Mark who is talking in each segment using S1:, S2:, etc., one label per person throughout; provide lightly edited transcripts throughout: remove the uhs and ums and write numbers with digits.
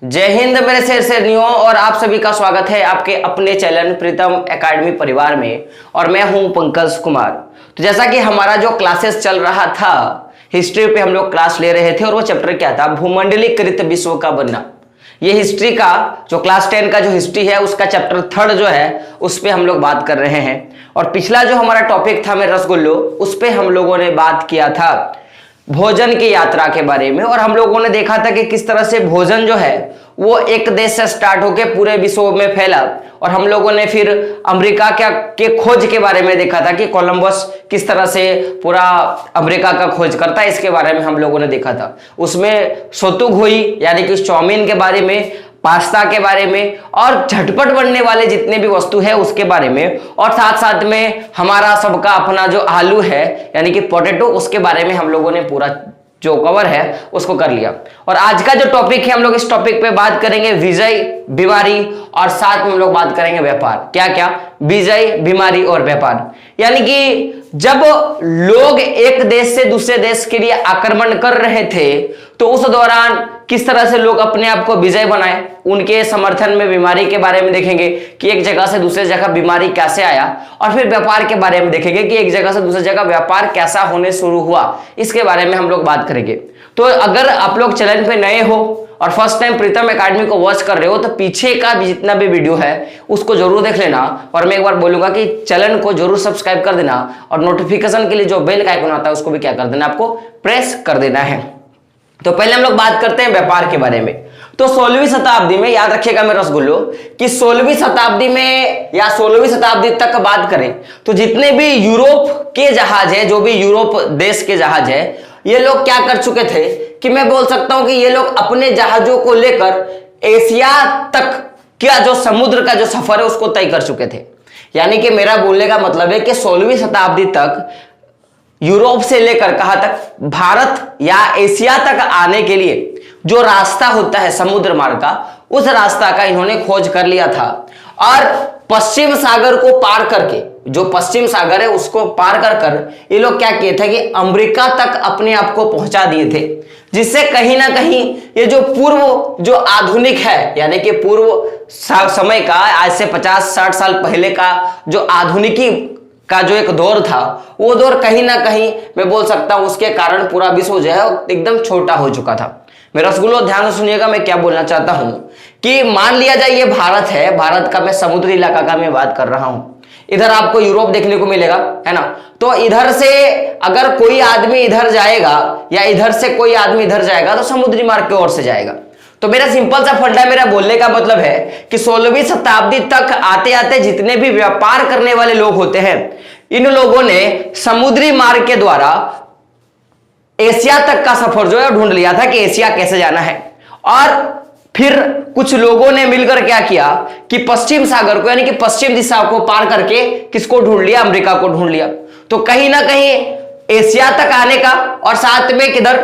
S1: जय हिंद मेरे शेर शेरनियों, और आप सभी का स्वागत है आपके अपने चैनल प्रीतम एकेडमी परिवार में। और मैं हूं पंकज कुमार। तो जैसा कि हमारा जो क्लासेस चल रहा था, हिस्ट्री पे हम लोग क्लास ले रहे थे और वो चैप्टर क्या था, भूमंडलीकृत विश्व का बनना। ये हिस्ट्री का जो क्लास 10 का जो हिस्ट्री है उसका चैप्टर 3 जो है उस पे हम लोग बात कर रहे हैं। और पिछला जो हमारा टॉपिक था मेरे रसगुल्लो, उस पे हम लोगों ने बात किया था भोजन की यात्रा के बारे में। और हम लोगों ने देखा था कि किस तरह से भोजन जो है वो एक देश से स्टार्ट होकर पूरे विश्व में फैला। और हम लोगों ने फिर अमेरिका के खोज के बारे में देखा था कि कोलंबस किस तरह से पूरा अमेरिका का खोज करता है, इसके बारे में हम लोगों ने देखा था। उसमें सोतुगुई यानी कि चाउमीन के बारे में, पास्ता के बारे में, और झटपट बनने वाले जितने भी वस्तु है उसके बारे में, और साथ साथ में हमारा सबका अपना जो आलू है यानी कि पोटैटो, उसके बारे में हम लोगों ने पूरा जो कवर है उसको कर लिया। और आज का जो टॉपिक है, हम लोग इस टॉपिक पे बात करेंगे विजय, बीमारी, और साथ में हम लोग बात करेंगे व्यापार। क्या क्या? विजय, बीमारी और व्यापार। यानी कि जब लोग एक देश से दूसरे देश के लिए आक्रमण कर रहे थे तो उस दौरान किस तरह से लोग अपने आप को विजय बनाए, उनके समर्थन में बीमारी के बारे में देखेंगे कि एक जगह से दूसरे जगह बीमारी कैसे आया, और फिर व्यापार के बारे में देखेंगे कि एक जगह से दूसरी जगह व्यापार कैसा होने शुरू हुआ, इसके बारे में हम लोग बात करेंगे। तो अगर आप लोग चैनल पे नए हो और फर्स्ट टाइम प्रीतम एकेडमी को वॉच कर रहे हो तो पीछे का भी जितना भी वीडियो है उसको जरूर देख लेना। और मैं एक बार बोलूंगा कि चैनल को जरूर सब्सक्राइब कर देना, और नोटिफिकेशन के लिए जो बेल का आइकन आता है उसको भी क्या कर देना, आपको प्रेस कर देना है। तो पहले हम लोग बात करते हैं व्यापार के बारे में। तो 16वीं शताब्दी में, याद रखिएगा मेरे रसगुल्लो, कि 16वीं शताब्दी में या 16वीं शताब्दी तक बात करें तो जितने भी यूरोप के जहाज है, जो भी यूरोप देश के जहाज है, ये लोग क्या कर चुके थे कि मैं बोल सकता हूं कि ये लोग अपने जहाजों को लेकर एशिया तक क्या जो समुद्र का जो सफर है उसको तय कर चुके थे। यानी कि मेरा बोलने का मतलब है कि 16वीं शताब्दी तक यूरोप से लेकर कहां तक, भारत या एशिया तक आने के लिए जो रास्ता होता है समुद्र मार्ग का, उस रास्ता का इन्होंने खोज कर लिया था। और पश्चिम सागर को पार करके, जो पश्चिम सागर है उसको पार कर कर ये लोग क्या किए थे कि अमेरिका तक अपने आप को पहुंचा दिए थे। जिससे कहीं ना कहीं ये जो पूर्व जो आधुनिक है, यानी कि पूर्व समय का, आज से 50-60 साल पहले का जो आधुनिकी का जो एक दौर था, वो दौर कहीं ना कहीं मैं बोल सकता हूं उसके कारण पूरा विश्व जो है एकदम छोटा हो चुका था। मेरा रसगुल्लो ध्यान से सुनिएगा, मैं क्या बोलना चाहता हूं कि मान लिया जाए ये भारत है, भारत का मैं समुद्री इलाका का मैं बात कर रहा हूं। इधर आपको यूरोप देखने को मिलेगा, है ना। तो इधर से अगर कोई आदमी इधर जाएगा या इधर से कोई आदमी इधर जाएगा तो समुद्री मार्ग की ओर से जाएगा। तो मेरा सिंपल सा फंडा, मेरा बोलने का मतलब है कि 16वीं शताब्दी तक आते आते जितने भी व्यापार करने वाले लोग होते हैं, इन लोगों ने समुद्री मार्ग के द्वारा एशिया तक का सफर जो है ढूंढ लिया था कि एशिया कैसे जाना है। और फिर कुछ लोगों ने मिलकर क्या किया कि पश्चिम सागर को, यानी कि पश्चिम दिशा को पार करके किसको ढूंढ लिया, अमेरिका को ढूंढ लिया। तो कहीं ना कहीं एशिया तक आने का और साथ में किधर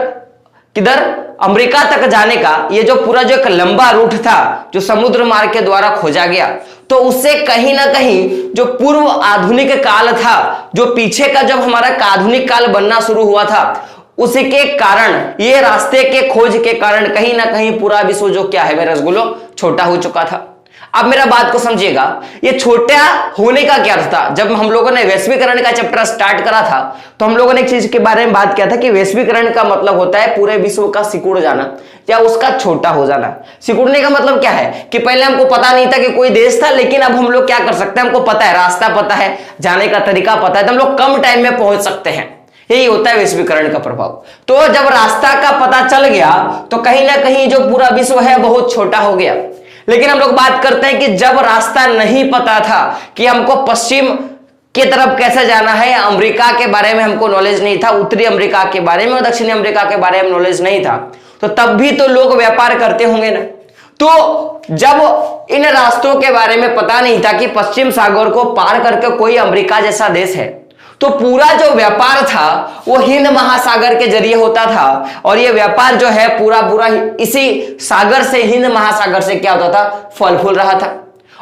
S1: किधर अमेरिका तक जाने का ये जो पूरा जो एक लंबा रूट था जो समुद्र मार्ग के द्वारा खोजा गया, तो उससे कहीं ना कहीं जो पूर्व आधुनिक काल था, जो पीछे का जब हमारा आधुनिक काल बनना शुरू हुआ था, उसी के कारण, ये रास्ते के खोज के कारण कहीं ना कहीं पूरा विश्व जो क्या है मेरे रसगुल्लो, छोटा हो चुका था। अब मेरा बात को समझिएगा, ये छोटा होने का क्या अर्थ था। जब हम लोगों ने वैश्वीकरण का चैप्टर स्टार्ट करा था तो हम लोगों ने एक चीज के बारे में बात किया था कि वैश्वीकरण का मतलब होता है पूरे विश्व का सिकुड़ जाना या उसका छोटा हो जाना। सिकुड़ने का मतलब क्या है कि पहले हमको पता नहीं था कि कोई देश था, लेकिन अब हम लोग क्या कर सकते हैं, हमको पता है, रास्ता पता है, जाने का तरीका पता है, तो हम लोग कम टाइम में पहुंच सकते हैं। यही होता है वैश्वीकरण का प्रभाव। तो जब रास्ता का पता चल गया तो कहीं ना कहीं जो पूरा विश्व है बहुत छोटा हो गया। लेकिन हम लोग बात करते हैं कि जब रास्ता नहीं पता था कि हमको पश्चिम की तरफ कैसे जाना है, अमेरिका के बारे में हमको नॉलेज नहीं था, उत्तरी अमेरिका के बारे में और दक्षिणी अमेरिका के बारे में नॉलेज नहीं था, तो तब भी तो लोग व्यापार करते होंगे ना। तो जब इन रास्तों के बारे में पता नहीं था कि पश्चिम सागर को पार करके कोई अमेरिका जैसा देश है, तो पूरा जो व्यापार था वो हिंद महासागर के जरिए होता था। और ये व्यापार जो है पूरा पूरा इसी सागर से, हिंद महासागर से क्या होता था, फल फूल रहा था।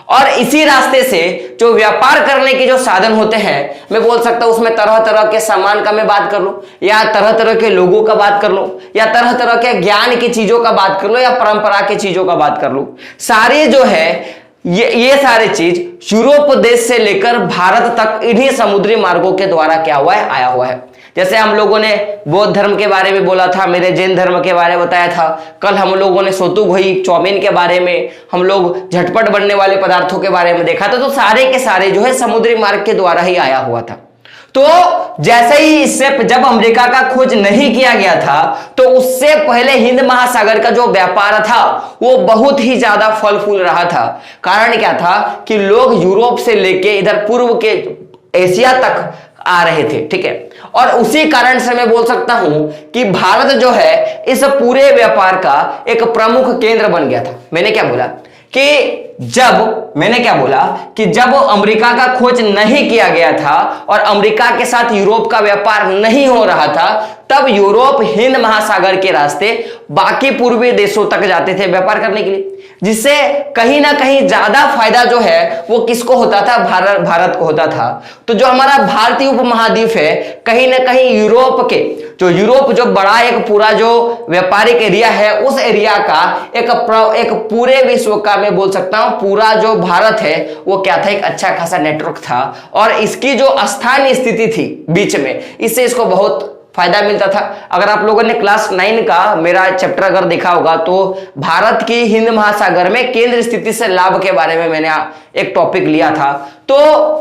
S1: और इसी रास्ते से जो व्यापार करने के जो साधन होते हैं, मैं बोल सकता हूं उसमें तरह तरह के सामान का मैं बात कर लूं, या तरह तरह के लोगों का बात कर लूं, या तरह तरह के ज्ञान की चीजों का बात कर लूं, या परंपरा की चीजों का बात कर लूं, सारे जो है ये सारे चीज यूरोप देश से लेकर भारत तक इन्हीं समुद्री मार्गों के द्वारा क्या हुआ है, आया हुआ है। जैसे हम लोगों ने बौद्ध धर्म के बारे में बोला था, मेरे जैन धर्म के बारे में बताया था, कल हम लोगों ने सोतुगोई चाउमीन के बारे में, हम लोग झटपट बनने वाले पदार्थों के बारे में देखा था। तो सारे के सारे जो है समुद्री मार्ग के द्वारा ही आया हुआ था। तो जैसे ही इससे जब अमेरिका का खोज नहीं किया गया था, तो उससे पहले हिंद महासागर का जो व्यापार था वो बहुत ही ज्यादा फल फूल रहा था। कारण क्या था कि लोग यूरोप से लेके इधर पूर्व के एशिया तक आ रहे थे, ठीक है। और उसी कारण से मैं बोल सकता हूं कि भारत जो है इस पूरे व्यापार का एक प्रमुख केंद्र बन गया था। मैंने क्या बोला कि जब अमेरिका का खोज नहीं किया गया था और अमेरिका के साथ यूरोप का व्यापार नहीं हो रहा था, तब यूरोप हिंद महासागर के रास्ते बाकी पूर्वी देशों तक जाते थे व्यापार करने के लिए, जिससे कहीं ना कहीं ज्यादा फायदा जो है वो किसको होता था, भारत को होता था। तो जो हमारा भारतीय उपमहाद्वीप है, कहीं ना कहीं यूरोप जो बड़ा एक पूरा जो व्यापारिक एरिया है, उस एरिया का एक पूरे विश्व का मैं बोल सकता हूं पूरा जो भारत है वो क्या था, एक अच्छा खासा नेटवर्क था। और इसकी जो स्थानीय स्थिति थी बीच में, इससे इसको बहुत फायदा मिलता था। अगर आप लोगों ने क्लास 9 का मेरा चैप्टर अगर देखा होगा, तो भारत की हिंद महासागर में केंद्र स्थिति से लाभ के बारे में मैंने एक टॉपिक लिया था। तो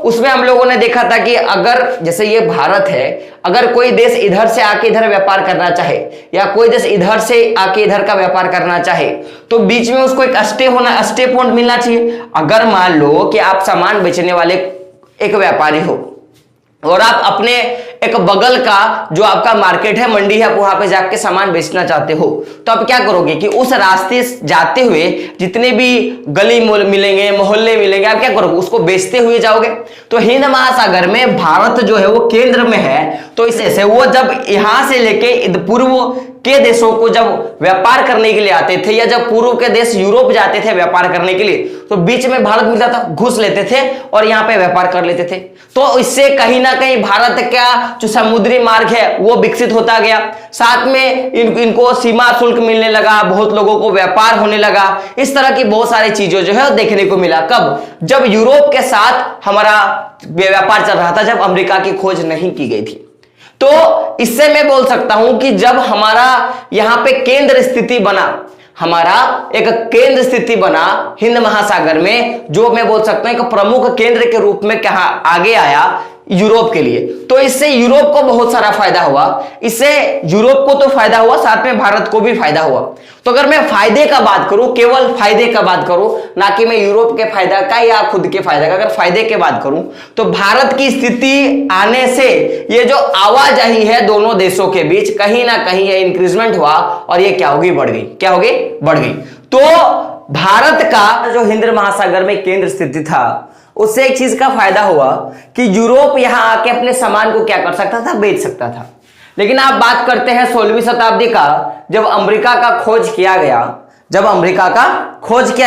S1: उसमें हम लोगों ने देखा था कि अगर जैसे ये भारत है, अगर कोई देश इधर से आके इधर व्यापार करना चाहे, या कोई देश इधर से आके इधर का व्यापार करना चाहे, तो बीच में उसको एक स्टे पॉइंट मिलना चाहिए। अगर मान लो कि आप सामान बेचने वाले एक व्यापारी हो और आप अपने एक बगल का जो आपका मार्केट है, मंडी है, आप वहां पे जाके सामान बेचना चाहते हो, तो आप क्या करोगे कि उस रास्ते जाते हुए जितने भी गली मिलेंगे, मोहल्ले मिलेंगे, आप क्या करोगे, उसको बेचते हुए जाओगे। तो हिंद महासागर में भारत जो है वो केंद्र में है, तो इससे वो जब यहां से लेके पूर्व के देशों को जब व्यापार करने के लिए आते थे, या जब पूर्व के देश यूरोप जाते थे व्यापार करने के लिए, तो बीच में भारत मिलता था, घुस लेते थे और यहां पे व्यापार कर लेते थे। तो इससे कहीं ना कहीं भारत का जो समुद्री मार्ग है वो विकसित होता गया। साथ में इनको सीमा शुल्क मिलने लगा, बहुत लोगों को व्यापार होने लगा। इस तरह की बहुत सारी चीजें जो है देखने को मिला। कब? जब यूरोप के साथ हमारा व्यापार चल रहा था, जब अमेरिका की खोज नहीं की गई थी। तो इससे मैं बोल सकता हूं कि जब हमारा यहां पे केंद्र स्थिति बना, हमारा एक केंद्र स्थिति बना हिंद महासागर में, जो मैं बोल सकता हूं एक प्रमुख केंद्र के रूप में कहां आगे आया यूरोप के लिए, तो इससे यूरोप को बहुत सारा फायदा हुआ। इससे यूरोप को तो फायदा हुआ, साथ में भारत को भी फायदा हुआ। तो अगर मैं फायदे का बात करूं, केवल फायदे का बात करूं, ना कि मैं यूरोप के फायदा का या खुद के फायदा का, अगर फायदे की बात करूं तो भारत की स्थिति आने से ये जो आवाजाही है दोनों देशों के बीच, कहीं ना कहीं ये इंक्रीजमेंट हुआ और ये क्या होगी, बढ़ गई। क्या होगी? बढ़ गई। तो भारत का जो हिंद महासागर में केंद्र स्थिति था, उससे एक चीज का फायदा हुआ कि यूरोप यहां आके अपने सामान को क्या कर सकता था, बेच सकता था। लेकिन आप बात करते हैं 16वीं शताब्दी का, जब अमेरिका का खोज किया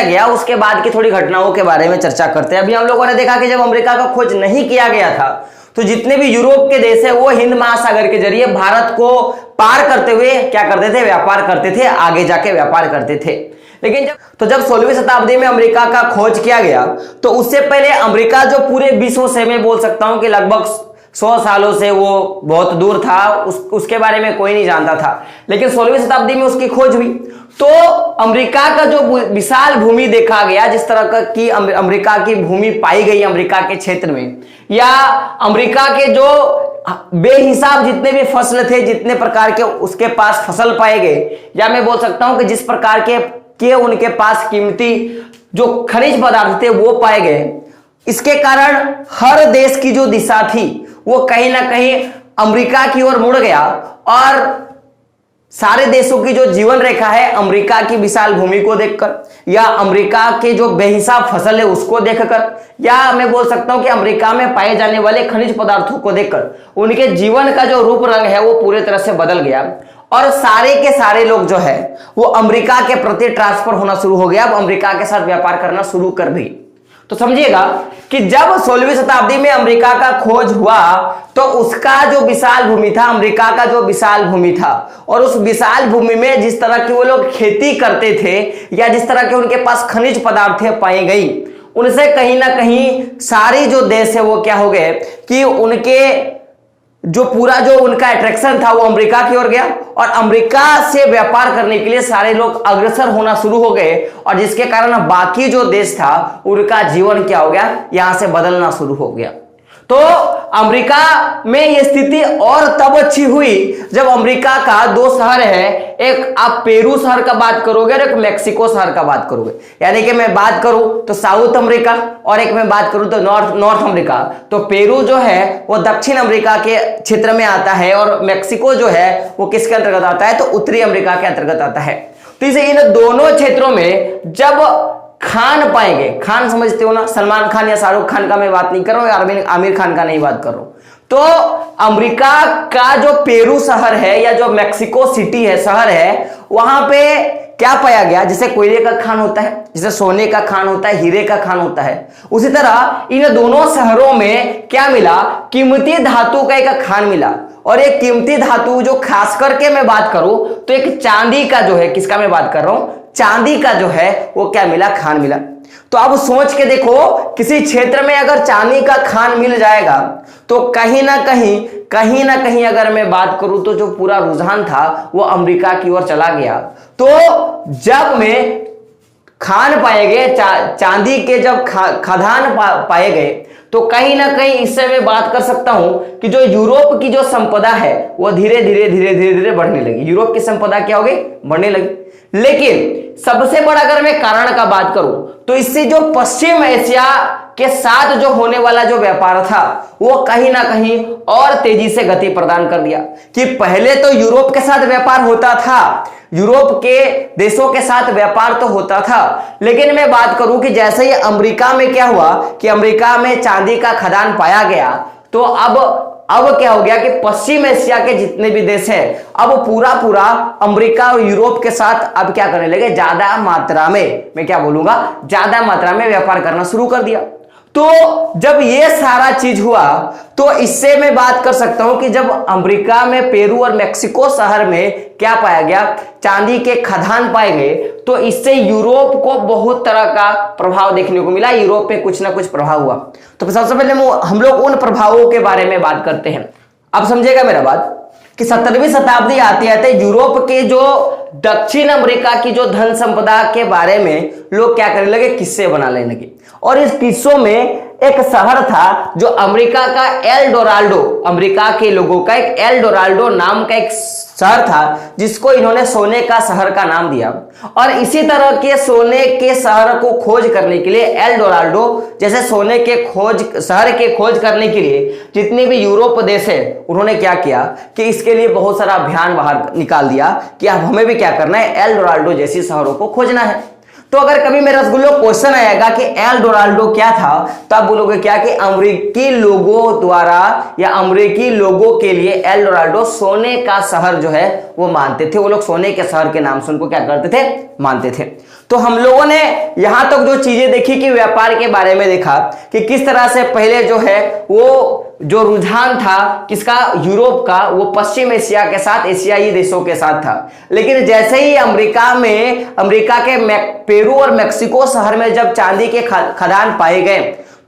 S1: गया, उसके बाद की थोड़ी घटनाओं के बारे में चर्चा करते हैं। अभी हम लोगों ने देखा कि जब अमेरिका का खोज नहीं किया गया था, तो जितने भी यूरोप के देश है वो हिंद महासागर के जरिए भारत को पार करते हुए क्या करते थे, व्यापार करते थे, आगे जाके व्यापार करते थे। लेकिन जब 16वीं शताब्दी में अमेरिका का खोज किया गया, तो उससे पहले अमेरिका जो पूरे विश्व से मैं बोल सकता हूं कि लगभग 100 सालों से वो बहुत दूर था, उसके बारे में कोई नहीं जानता था। लेकिन 16वीं शताब्दी में उसकी खोज हुई, तो अमेरिका का जो विशाल भूमि देखा गया, जिस तरह की अमेरिका की भूमि पाई गई अमेरिका के क्षेत्र में, या अमेरिका के जो बेहिसाब जितने भी फसल थे, जितने प्रकार के उसके पास फसल पाए गए, या मैं बोल सकता हूं कि जिस प्रकार के उनके पास कीमती जो खनिज पदार्थ थे वो पाए गए, इसके कारण हर देश की जो दिशा थी वो कहीं ना कहीं अमेरिका की ओर मुड़ गया। और सारे देशों की जो जीवन रेखा है, अमेरिका की विशाल भूमि को देखकर, या अमेरिका के जो बेहिसाब फसल है उसको देखकर, या मैं बोल सकता हूं कि अमेरिका में पाए जाने वाले खनिज पदार्थों को देखकर उनके जीवन का जो रूप रंग है वो पूरी तरह से बदल गया। और सारे के सारे लोग जो है वो अमेरिका के प्रति ट्रांसफर होना शुरू हो गया, अब अमेरिका के साथ व्यापार करना शुरू कर दी। तो समझिएगा कि जब 16वीं शताब्दी में अमेरिका का खोज हुआ तो उसका जो विशाल भूमि था, अमेरिका का जो विशाल भूमि था, और उस विशाल भूमि में जिस तरह की वो लोग खेती करते थे या जिस तरह के उनके पास खनिज पदार्थें पाई गई, उनसे कहीं ना कहीं सारी जो देश है वो क्या हो गए कि उनके जो पूरा जो उनका अट्रैक्शन था वो अमेरिका की ओर गया और अमेरिका से व्यापार करने के लिए सारे लोग अग्रसर होना शुरू हो गए और जिसके कारण बाकी जो देश था उनका जीवन क्या हो गया, यहां से बदलना शुरू हो गया। तो अमेरिका में यह स्थिति और तब अच्छी हुई जब अमेरिका का दो शहर है, एक आप पेरू शहर का बात करोगे और एक मेक्सिको शहर का बात करोगे। यानी कि मैं बात करूं तो साउथ अमेरिका और एक मैं बात करूं तो नॉर्थ अमेरिका। तो पेरू जो है वो दक्षिण अमेरिका के क्षेत्र में आता है और मेक्सिको जो है वो किसके अंतर्गत आता है, तो उत्तरी अमेरिका के अंतर्गत आता है। तो इसे इन दोनों क्षेत्रों में जब खान पाएंगे, खान समझते हो ना, सलमान खान या शाहरुख खान का मैं बात नहीं कर रहा हूं या आमिर खान का नहीं बात कर रहा हूं। तो अमेरिका का जो पेरू शहर है या जो मेक्सिको सिटी है, शहर है, वहां पे क्या पाया गया, जैसे कोयले का खान होता है, जैसे सोने का खान होता है, हीरे का खान होता है, उसी तरह इन दोनों शहरों में क्या मिला, कीमती धातु का एक खान मिला। और एक कीमती धातु जो खास करके मैं बात करूं तो एक चांदी का जो है, किसका मैं बात कर रहा हूं, चांदी का जो है वो क्या मिला, खान मिला। तो अब सोच के देखो, किसी क्षेत्र में अगर चांदी का खान मिल जाएगा तो कहीं ना कहीं अगर मैं बात करूं तो जो पूरा रुझान था वो अमेरिका की ओर चला गया। तो जब में खान पाए गए, चांदी के जब खदान पाए गए, तो कहीं ना कहीं इससे मैं बात कर सकता हूं कि जो यूरोप की जो संपदा है वो धीरे धीरे बढ़ने लगी। यूरोप की संपदा क्या हो गई, बढ़ने लगी। लेकिन सबसे बड़ा अगर मैं कारण का बात करूं तो इससे जो पश्चिम एशिया के साथ जो होने वाला जो व्यापार था वो कहीं ना कहीं और तेजी से गति प्रदान कर दिया। कि पहले तो यूरोप के साथ व्यापार होता था, यूरोप के देशों के साथ व्यापार तो होता था, लेकिन मैं बात करूं कि जैसे ही अमेरिका में क्या हुआ कि अमेरिका में चांदी का खदान पाया गया, तो अब क्या हो गया कि पश्चिम एशिया के जितने भी देश हैं अब पूरा अमेरिका और यूरोप के साथ अब क्या करने लगे, ज्यादा मात्रा में, मैं क्या बोलूंगा, ज्यादा मात्रा में व्यापार करना शुरू कर दिया। तो जब ये सारा चीज हुआ तो इससे मैं बात कर सकता हूं कि जब अमेरिका में पेरू और मेक्सिको शहर में क्या पाया गया, चांदी के खदान पाए गए, तो इससे यूरोप को बहुत तरह का प्रभाव देखने को मिला। यूरोप में कुछ ना कुछ प्रभाव हुआ। तो सबसे पहले हम लोग उन प्रभावों के बारे में बात करते हैं। अब समझेगा मेरा बात कि 17वीं शताब्दी आते आते यूरोप के जो दक्षिण अमेरिका की जो धन संपदा के बारे में लोग क्या करने लगे, किस्से बनाने लगे। और इस किस्सों में एक शहर था जो अमेरिका का एल डोराल्डो, अमेरिका के लोगों का एक एल डोराल्डो नाम का एक शहर था जिसको इन्होंने सोने का शहर का नाम दिया। और इसी तरह के सोने के शहर को खोज करने के लिए एल डोराल्डो जैसे सोने के शहर के खोज करने के लिए जितने भी यूरोप देश है उन्होंने क्या किया कि इसके लिए बहुत सारा अभियान बाहर निकाल दिया कि अब हमें भी क्या करना है, एल डोराल्डो जैसी शहरों को खोजना है। तो अगर कभी मेरे रसगुल्लो क्वेश्चन आएगा कि एल डोराल्डो क्या था, तो आप बोलोगे क्या कि अमेरिकी लोगों द्वारा या अमेरिकी लोगों के लिए एल डोराल्डो सोने का शहर जो है वो मानते थे। वो लोग सोने के शहर के नाम से उनको क्या करते थे, मानते थे। तो हम लोगों ने यहां तक जो चीजें देखी कि व्यापार के बारे में देखा कि किस तरह से पहले जो है वो जो रुझान था किसका, यूरोप का, वो पश्चिम एशिया के साथ, एशियाई देशों के साथ था। लेकिन जैसे ही अमेरिका के पेरू और मेक्सिको शहर में जब चांदी के खदान पाए गए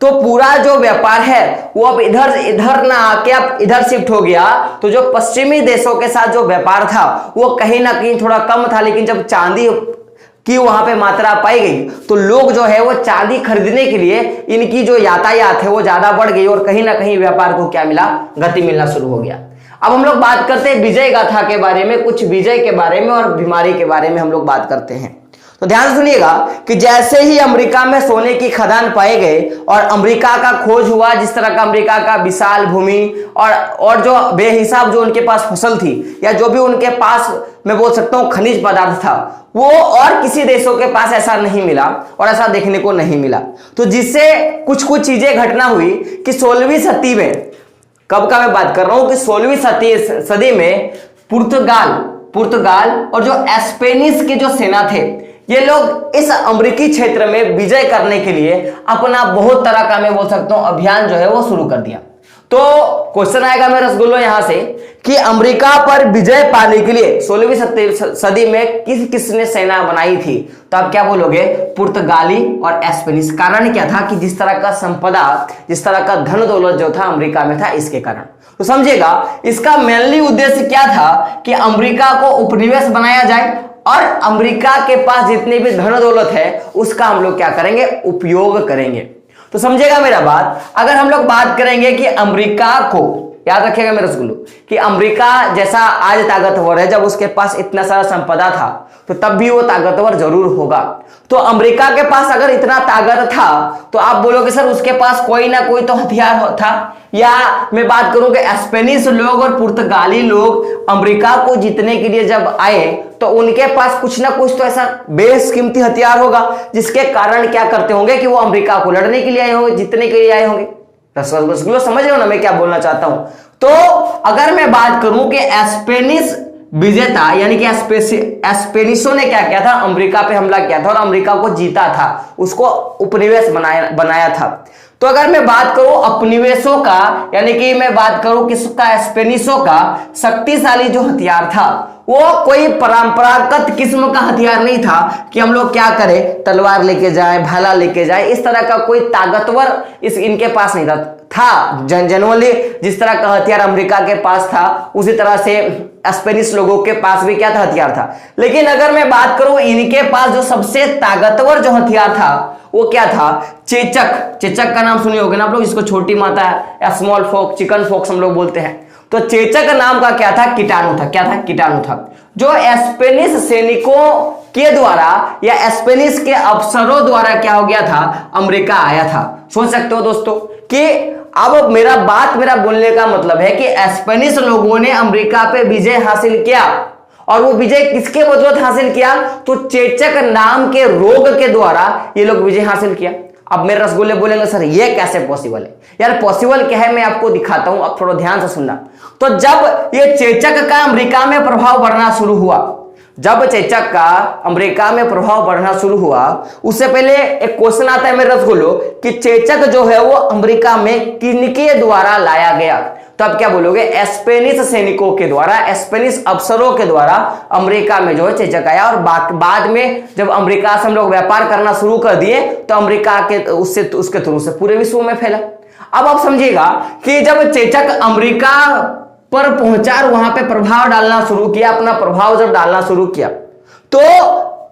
S1: तो पूरा जो व्यापार है वो अब इधर ना आके अब इधर शिफ्ट हो गया। तो जो पश्चिमी देशों के साथ जो व्यापार था वो कहीं ना कहीं थोड़ा कम था, लेकिन जब चांदी की वहां पे मात्रा पाई गई तो लोग जो है वो चांदी खरीदने के लिए इनकी जो यातायात है वो ज्यादा बढ़ गई और कहीं ना कहीं व्यापार को क्या मिला, गति मिलना शुरू हो गया। अब हम लोग बात करते हैं विजय गाथा के बारे में, कुछ विजय के बारे में और बीमारी के बारे में हम लोग बात करते हैं। तो ध्यान से सुनिएगा कि जैसे ही अमेरिका में सोने की खदान पाए गए और अमेरिका का खोज हुआ, जिस तरह का अमेरिका का विशाल भूमि और जो बेहिसाब जो उनके पास फसल थी या जो भी उनके पास मैं बोल सकता हूं खनिज पदार्थ था, वो और किसी देशों के पास ऐसा नहीं मिला और ऐसा देखने को नहीं मिला। तो जिससे कुछ चीजें घटना हुई कि 16वीं सदी में, कब का मैं बात कर रहा हूं कि 16वीं सदी में पुर्तगाल और जो स्पेनिश के जो सेना थे, ये लोग इस अमेरिकी क्षेत्र में विजय करने के लिए अपना बहुत तरह का, मैं बोल सकता हूं, अभियान जो है वो शुरू कर दिया। तो क्वेश्चन आएगा मेरे रसगुल्लो यहां से कि अमेरिका पर विजय पाने के लिए 16वीं सदी में किसने सेना बनाई थी? तो आप क्या बोलोगे? पुर्तगाली और स्पेनिश। कारण क्या था कि जिस तरह का संपदा, जिस तरह का धन दौलत जो था अमेरिका में था, इसके कारण। तो समझिएगा, इसका मेनली उद्देश्य क्या था कि अमेरिका को उपनिवेश बनाया जाए और अमेरिका के पास जितने भी धन दौलत है उसका हम लोग क्या करेंगे? उपयोग करेंगे। तो समझेगा मेरा बात। अगर हम लोग बात करेंगे कि अमेरिका को, याद रखिएगा मेरे रसगुल्लो, कि अमेरिका जैसा आज ताकतवर है, जब उसके पास इतना सारा संपदा था तो तब भी वो ताकतवर जरूर होगा। तो अमेरिका के पास अगर इतना ताकत था तो आप बोलोगे सर उसके पास कोई ना कोई तो हथियार था। या मैं बात करूं कि स्पेनिश लोग और पुर्तगाली लोग अमेरिका को जीतने के लिए जब आए तो उनके पास कुछ ना कुछ तो ऐसा बेशकीमती हथियार होगा जिसके कारण क्या करते होंगे कि वो अमेरिका को लड़ने के लिए आए होंगे, जीतने के लिए आए होंगे। रसगुल्लो समझ रहे हो ना मैं क्या बोलना चाहता हूं? तो अगर मैं बात करूं कि स्पेनिश विजेता यानी कि स्पेनिशों ने क्या किया था? अमेरिका पे हमला किया था और अमेरिका को जीता था, उसको उपनिवेश बनाया था। तो अगर मैं बात करूं उपनिवेशों का, यानी कि मैं बात करूं किसका? स्पेनिशों का शक्तिशाली जो हथियार था वो कोई परंपरागत किस्म का हथियार नहीं था कि हम लोग क्या करें, तलवार लेके जाए, भाला लेके जाए, इस तरह का कोई ताकतवर इनके पास नहीं था। जनरली जिस तरह का हथियार अमेरिका के पास था उसी तरह से स्पेनिश लोगों के पास भी क्या था? हथियार था। लेकिन अगर मैं बात करूं इनके पास जो सबसे ताकतवर जो हथियार था वो क्या था? चेचक। चेचक का नाम सुने होगे ना आप लोग, जिसको छोटी माता या स्मॉल फोक, चिकन फोक्स हम लोग बोलते हैं। तो चेचक नाम का क्या था? कीटाणु था। क्या था? कीटाणु था, जो स्पेनिश सैनिकों के द्वारा या स्पेनिश के अफसरों द्वारा क्या हो गया था? अमेरिका आया था। सोच सकते हो दोस्तों कि अब मेरा बोलने का मतलब है कि स्पेनिश लोगों ने अमेरिका पे विजय हासिल किया और वो विजय किसके बदौलत हासिल किया? तो चेचक नाम के रोग के द्वारा ये लोग विजय हासिल किया। अब मेरे रसगुल्ले बोलेंगे सर ये कैसे पॉसिबल है? यार पॉसिबल क्या है मैं आपको दिखाता हूं, आप थोड़ा ध्यान से सुनना। तो जब ये चेचक का अमेरिका में प्रभाव बढ़ना शुरू हुआ, जब चेचक का अमेरिका में प्रभाव बढ़ना शुरू हुआ, उससे पहले एक क्वेश्चन आता है मेरे रसगुल्लो कि चेचक जो है वो अमेरिका में किनके द्वारा लाया गया? तो आप क्या बोलोगे? स्पेनिश सैनिकों के द्वारा, स्पेनिश अफसरों के द्वारा अमेरिका में जो है चेचक आया। और बाद में जब अमेरिका से हम लोग व्यापार करना शुरू कर दिए तो अमेरिका के उसके थ्रू से पूरे विश्व में फैला। अब आप समझिएगा कि जब चेचक अमेरिका पर पहुंचा और वहां पे प्रभाव डालना शुरू किया, अपना प्रभाव जब डालना शुरू किया, तो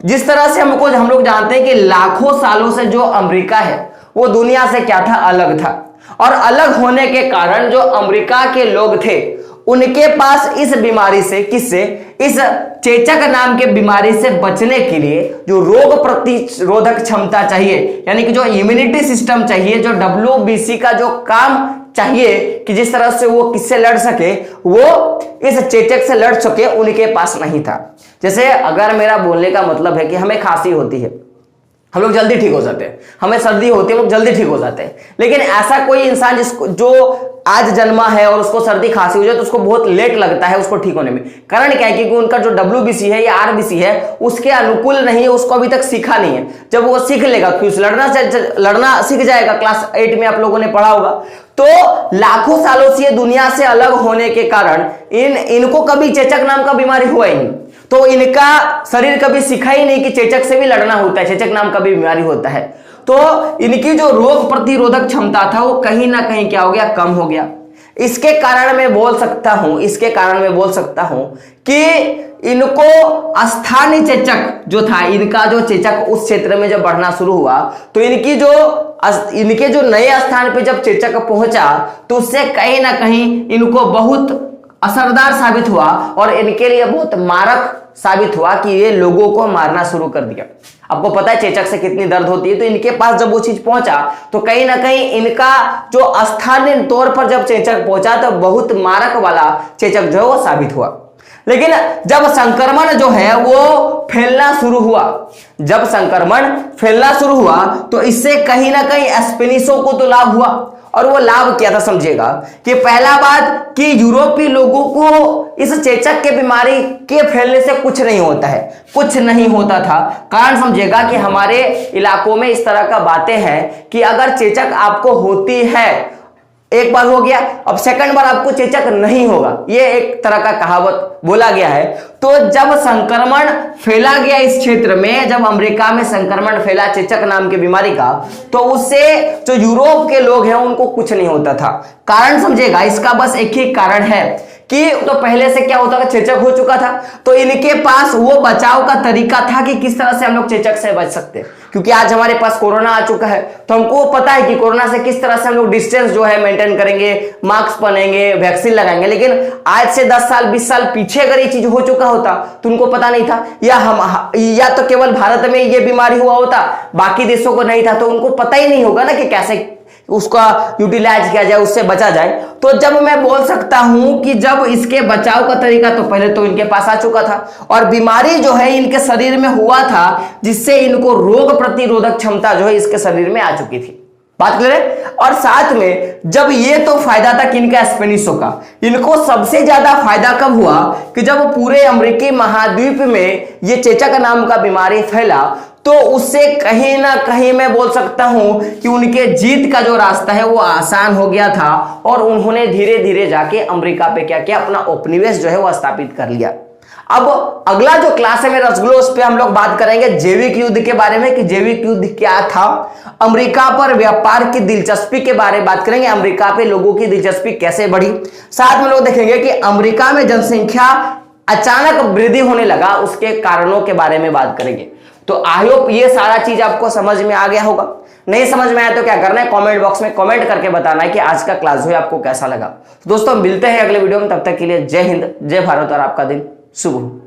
S1: जिस तरह से हम लोग जानते हैं कि लाखों सालों से जो अमेरिका है वो दुनिया से क्या था? अलग था। और अलग होने के कारण जो अमेरिका के लोग थे उनके पास इस बीमारी से, किससे? इस चेचक नाम के बीमारी से बचने के लिए जो रोग प्रतिरोधक क्षमता चाहिए, यानी कि जो इम्यूनिटी सिस्टम चाहिए, जो WBC का जो काम चाहिए कि जिस तरह से वो किससे लड़ सके, वो इस चेचक से लड़ सके, उनके पास नहीं था। जैसे अगर मेरा बोलने का मतलब है कि हमें खांसी होती है, हम लोग जल्दी ठीक हो जाते हैं, हमें सर्दी होती है, हम लोग जल्दी ठीक हो जाते हैं। लेकिन ऐसा कोई इंसान जो आज जन्मा है और उसको सर्दी खांसी हो जाए तो उसको बहुत लेट लगता है उसको ठीक होने में। कारण क्या है? क्योंकि उनका जो WBC है या RBC है उसके अनुकूल नहीं है, उसको अभी तक सीखा नहीं है। जब वो सीख लेगा तो लड़ना सीख जाएगा। क्लास 8 में आप लोगों ने पढ़ा होगा। तो लाखों सालों से ये दुनिया से अलग होने के कारण इनको कभी चेचक नाम का बीमारी हुआ ही नहीं। तो इनका शरीर कभी सीखा ही नहीं कि चेचक से भी लड़ना होता है, चेचक नाम का भी बीमारी होता है। तो इनकी जो रोग प्रतिरोधक क्षमता था वो कहीं ना कहीं क्या हो गया? कम हो गया। इसके कारण मैं बोल सकता हूं कि इनको स्थानीय चेचक जो था, इनका जो चेचक उस क्षेत्र में जब बढ़ना शुरू हुआ तो इनके जो नए स्थान पे जब चेचक पहुंचा तो उससे कहीं ना कहीं इनको बहुत असरदार साबित हुआ और इनके लिए बहुत मारक साबित हुआ कि ये लोगों को मारना शुरू कर दिया। आपको पता है चेचक से कितनी दर्द होती है, तो इनके पास जब वो चीज पहुंचा तो कहीं ना कहीं इनका जो स्थानीय तौर पर जब चेचक पहुंचा तो बहुत मारक वाला चेचक जो है वो साबित हुआ। लेकिन जब संक्रमण जो है वो फैलना शुरू हुआ तो इससे कहीं ना कहीं स्पेनिशों को तो लाभ हुआ और वो लाभ क्या था समझिएगा कि पहला बात कि यूरोपीय लोगों को इस चेचक के बीमारी के फैलने से कुछ नहीं होता है, कुछ नहीं होता था। कारण समझिएगा कि हमारे इलाकों में इस तरह का बातें हैं कि अगर चेचक आपको होती है, एक बार हो गया, अब सेकंड बार आपको चेचक नहीं होगा, ये एक तरह का कहावत बोला गया है। तो जब संक्रमण फैला गया इस क्षेत्र में, जब अमेरिका में संक्रमण फैला चेचक नाम की बीमारी का, तो उससे जो यूरोप के लोग हैं उनको कुछ नहीं होता था। कारण समझिएगा, इसका बस एक ही कारण है कि तो पहले से क्या होता था, चेचक हो चुका था, तो इनके पास वो बचाव का तरीका था कि किस तरह से हम लोग चेचक से बच सकते हैं। क्योंकि आज हमारे पास कोरोना आ चुका है, तो हमको पता है कि कोरोना से किस तरह से हम लोग डिस्टेंस जो है मेंटेन करेंगे, मास्क पहनेंगे, वैक्सीन लगाएंगे। लेकिन आज से 10 साल 20 साल पीछे अगर ये चीज हो चुका होता तो उनको पता नहीं था, या तो केवल भारत में ये बीमारी हुआ होता, बाकी देशों को नहीं था, तो उनको पता ही नहीं होगा ना कि कैसे उसका यूटिलाइज किया जाए, उससे बचा जाए। तो जब मैं बोल सकता हूं कि जब इसके बचाव का तरीका तो पहले तो इनके पास आ चुका था, और बीमारी जो है इनके शरीर में हुआ था, जिससे इनको रोग प्रतिरोधक क्षमता जो है इसके शरीर में आ चुकी थी। बात क्लियर है। और साथ में जब ये तो फायदा था किनका, स्पेनिशों का, इनको सबसे ज्यादा फायदा कब हुआ कि जब पूरे अमेरिकी महाद्वीप में ये चेचक नाम का बीमारी फैला, तो उससे कहीं ना कहीं मैं बोल सकता हूं कि उनके जीत का जो रास्ता है वो आसान हो गया था, और उन्होंने धीरे धीरे जाके अमेरिका पे क्या किया, अपना उपनिवेश जो है वो स्थापित कर लिया। अब अगला जो क्लास है मेरा रसगुल्लो, उस पे हम लोग बात करेंगे जैविक युद्ध के बारे में कि जैविक युद्ध क्या था, अमेरिका पर व्यापार की दिलचस्पी के बारे में बात करेंगे, अमेरिका पे लोगों की दिलचस्पी कैसे बढ़ी। साथ में लोग देखेंगे कि अमेरिका में जनसंख्या अचानक वृद्धि होने लगा, उसके कारणों के बारे में बात करेंगे। तो आई होप ये सारा चीज आपको समझ में आ गया होगा। नहीं समझ में आया तो क्या करना है, कमेंट बॉक्स में कमेंट करके बताना है कि आज का क्लास जो है आपको कैसा लगा। तो दोस्तों मिलते हैं अगले वीडियो में, तब तक के लिए जय हिंद, जय भारत और आपका दिन शुभ हो।